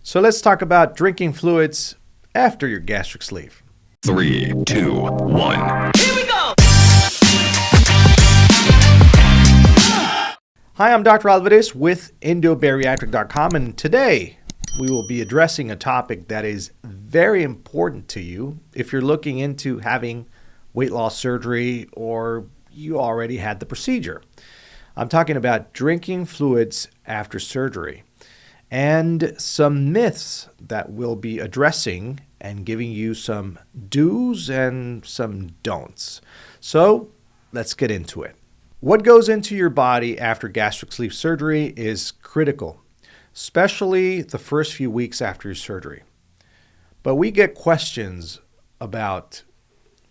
So let's talk about drinking fluids after your gastric sleeve. 3, 2, 1. Here we go! Hi, I'm Dr. Álvarez with Endobariatric.com, and today we will be addressing a topic that is very important to you if you're looking into having weight loss surgery or you already had the procedure. I'm talking about drinking fluids after surgery and some myths that we'll be addressing and giving you some do's and some don'ts. So let's get into it. What goes into your body after gastric sleeve surgery is critical, especially the first few weeks after your surgery. But we get questions about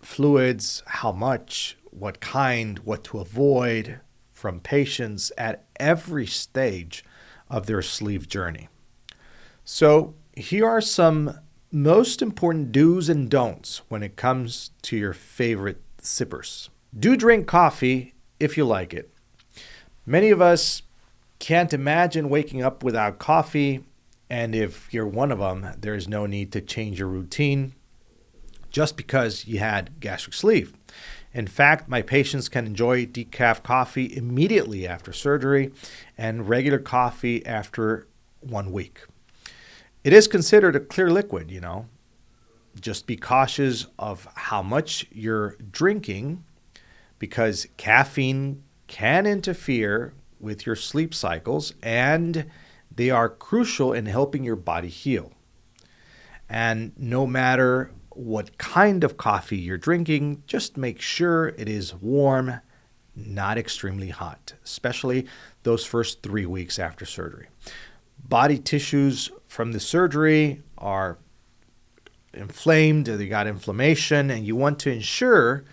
fluids, how much, what kind, what to avoid from patients at every stage of their sleeve journey. So here are some most important do's and don'ts when it comes to your favorite sippers. Do drink coffee if you like it. Many of us can't imagine waking up without coffee, and if you're one of them, there's no need to change your routine just because you had gastric sleeve. In fact, my patients can enjoy decaf coffee immediately after surgery and regular coffee after 1 week. It is considered a clear liquid, Just be cautious of how much you're drinking because caffeine can interfere with your sleep cycles and they are crucial in helping your body heal. And no matter what kind of coffee you're drinking, just make sure it is warm, not extremely hot, especially those first 3 weeks after surgery. Body tissues from the surgery are inflamed, they got inflammation, and you want to ensure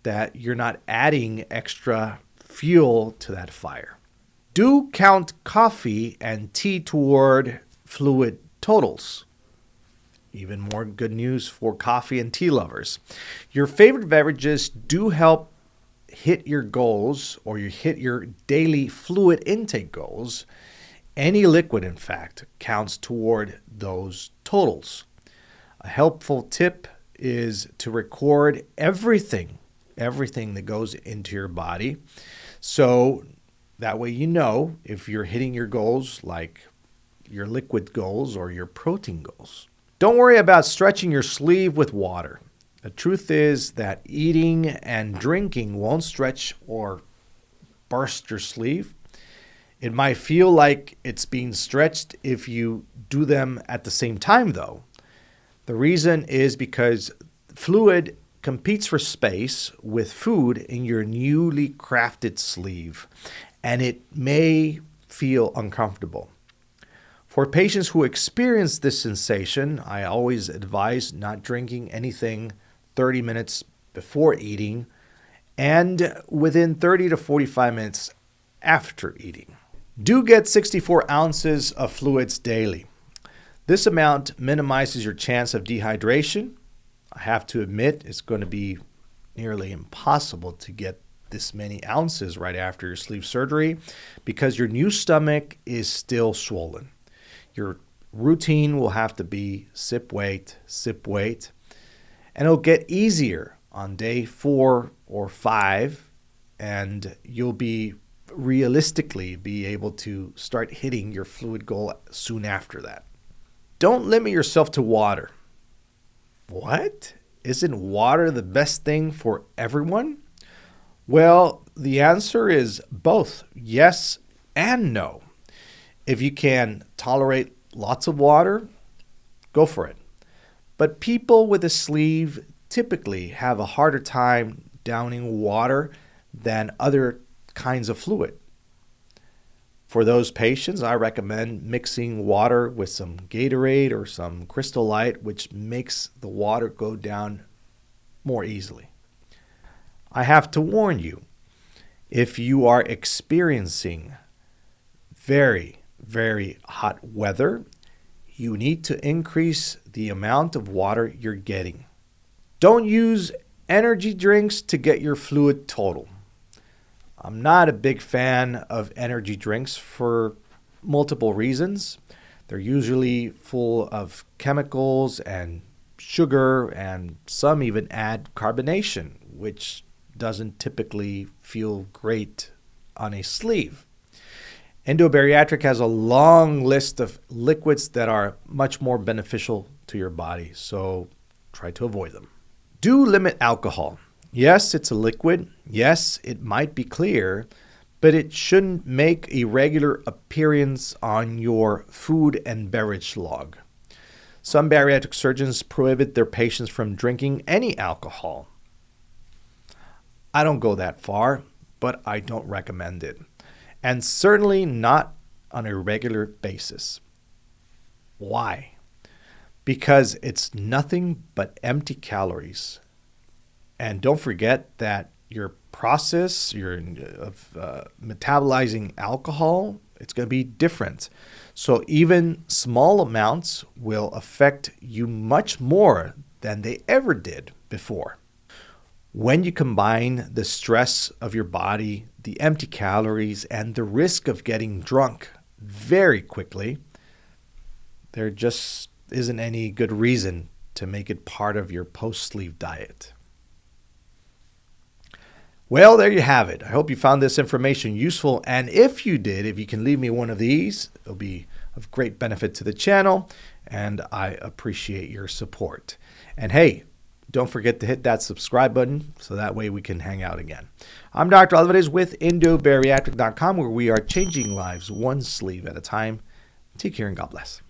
that you're not adding extra fuel to that fire. Do count coffee and tea toward fluid totals. Even more good news for coffee and tea lovers. Your favorite beverages do help hit your goals or you hit your daily fluid intake goals. Any liquid, in fact, counts toward those totals. A helpful tip is to record everything that goes into your body. So that way you know if you're hitting your goals, like your liquid goals or your protein goals. Don't worry about stretching your sleeve with water. The truth is that eating and drinking won't stretch or burst your sleeve. It might feel like it's being stretched if you do them at the same time, though. The reason is because fluid competes for space with food in your newly crafted sleeve, and it may feel uncomfortable. For patients who experience this sensation, I always advise not drinking anything 30 minutes before eating and within 30 to 45 minutes after eating. Do get 64 ounces of fluids daily. This amount minimizes your chance of dehydration. I have to admit, it's going to be nearly impossible to get this many ounces right after your sleeve surgery because your new stomach is still swollen. Your routine will have to be sip, wait, and it'll get easier on day 4 or 5, and you'll be realistically be able to start hitting your fluid goal soon after that. Don't limit yourself to water. What? Isn't water the best thing for everyone? Well, the answer is both yes and no. If you can tolerate lots of water, go for it. But people with a sleeve typically have a harder time downing water than other kinds of fluid. For those patients, I recommend mixing water with some Gatorade or some Crystal Light, which makes the water go down more easily. I have to warn you, if you are experiencing very hot weather, you need to increase the amount of water you're getting. Don't use energy drinks to get your fluid total. I'm not a big fan of energy drinks for multiple reasons. They're usually full of chemicals and sugar, and some even add carbonation, which doesn't typically feel great on a sleeve. Endobariatric has a long list of liquids that are much more beneficial to your body, so try to avoid them. Do limit alcohol. Yes, it's a liquid. Yes, it might be clear, but it shouldn't make a regular appearance on your food and beverage log. Some bariatric surgeons prohibit their patients from drinking any alcohol. I don't go that far, but I don't recommend it. And certainly not on a regular basis. Why? Because it's nothing but empty calories. And don't forget that your process of metabolizing alcohol, it's going to be different. So even small amounts will affect you much more than they ever did before. When you combine the stress of your body, the empty calories, and the risk of getting drunk very quickly, there just isn't any good reason to make it part of your post-sleeve diet. Well, there you have it. I hope you found this information useful. And if you did, if you can leave me one of these, it'll be of great benefit to the channel. And I appreciate your support. And hey, don't forget to hit that subscribe button so that way we can hang out again. I'm Dr. Alvarez with Endobariatric.com, where we are changing lives one sleeve at a time. Take care and God bless.